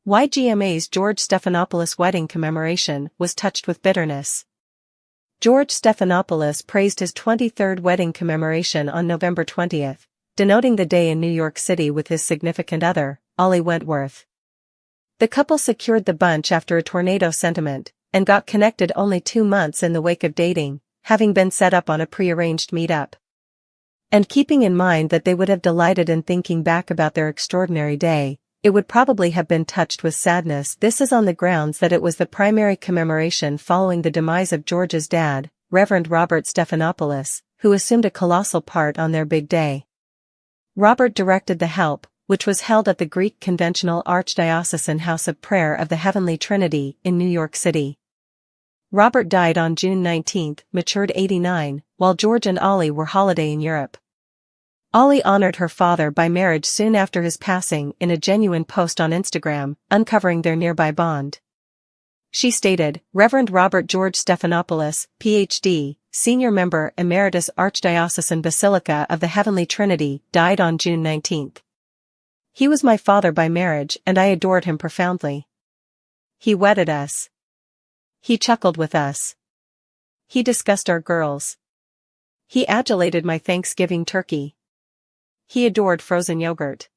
YGMA's George Stephanopoulos wedding commemoration was touched with bitterness. George Stephanopoulos praised his 23rd wedding commemoration on November 20, denoting the day in New York City with his significant other, Ollie Wentworth. The couple secured the bunch after a tornado sentiment, and got connected only 2 months in the wake of dating, having been set up on a pre-arranged meetup. And keeping in mind that they would have delighted in thinking back about their extraordinary day, it would probably have been touched with sadness. This is on the grounds that it was the primary commemoration following the demise of George's dad, Reverend Robert Stephanopoulos, who assumed a colossal part on their big day. Robert directed the help, which was held at the Greek Conventional Archdiocesan House of Prayer of the Heavenly Trinity in New York City. Robert died on June 19, matured 89, while George and Ollie were holidaying in Europe. Ollie honored her father by marriage soon after his passing in a genuine post on Instagram, uncovering their nearby bond. She stated, Reverend Robert George Stephanopoulos, Ph.D., Senior Member Emeritus Archdiocesan Basilica of the Heavenly Trinity, died on June 19. He was my father by marriage and I adored him profoundly. He wedded us. He chuckled with us. He discussed our girls. He adulated my Thanksgiving turkey. He adored frozen yogurt.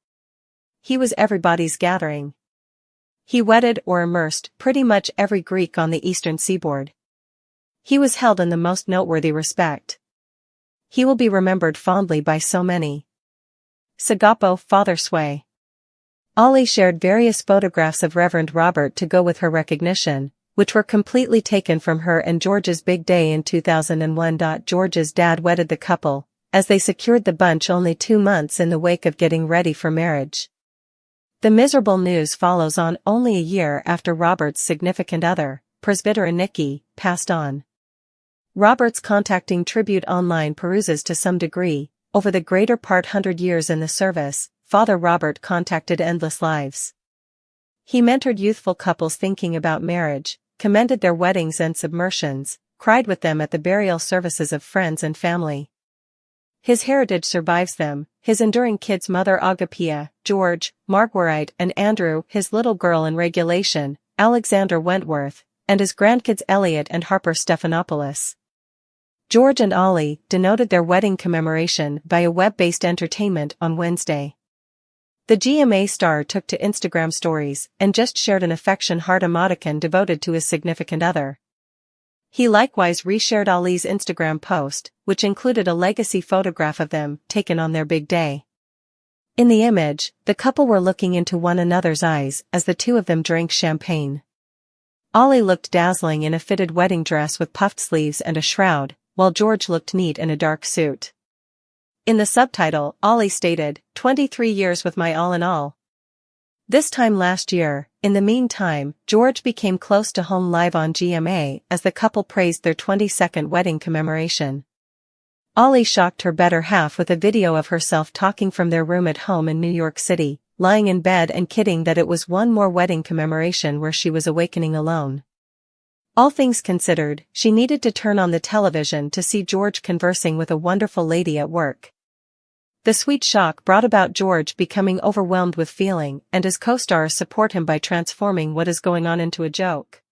He was everybody's gathering. He wedded or immersed pretty much every Greek on the eastern seaboard. He was held in the most noteworthy respect. He will be remembered fondly by so many. Sagapo, Father Sway. Ollie shared various photographs of Reverend Robert to go with her recognition, which were completely taken from her and George's big day in 2001. George's dad wedded the couple, as they secured the bunch only 2 months in the wake of getting ready for marriage. The miserable news follows on only a year after Robert's significant other, Presbyter Nikki, passed on. Robert's contacting tribute online peruses to some degree. Over the greater part 100 years in the service, Father Robert contacted endless lives. He mentored youthful couples thinking about marriage, commended their weddings and submersions, cried with them at the burial services of friends and family. His heritage survives them, his enduring kids Mother Agapia, George, Marguerite and Andrew, his little girl in regulation, Alexander Wentworth, and his grandkids Elliot and Harper Stephanopoulos. George and Ollie denoted their wedding commemoration via web-based entertainment on Wednesday. The GMA star took to Instagram stories and just shared an affection heart emoticon devoted to his significant other. He likewise reshared Ollie's Instagram post, which included a legacy photograph of them taken on their big day. In the image, the couple were looking into one another's eyes as the two of them drank champagne. Ollie looked dazzling in a fitted wedding dress with puffed sleeves and a shroud, while George looked neat in a dark suit. In the subtitle, Ollie stated, 23 years with my all in all. This time last year. In the meantime, George became close to home live on GMA as the couple praised their 22nd wedding commemoration. Ollie shocked her better half with a video of herself talking from their room at home in New York City, lying in bed and kidding that it was one more wedding commemoration where she was awakening alone. All things considered, she needed to turn on the television to see George conversing with a wonderful lady at work. The sweet shock brought about George becoming overwhelmed with feeling and his co-stars support him by transforming what is going on into a joke.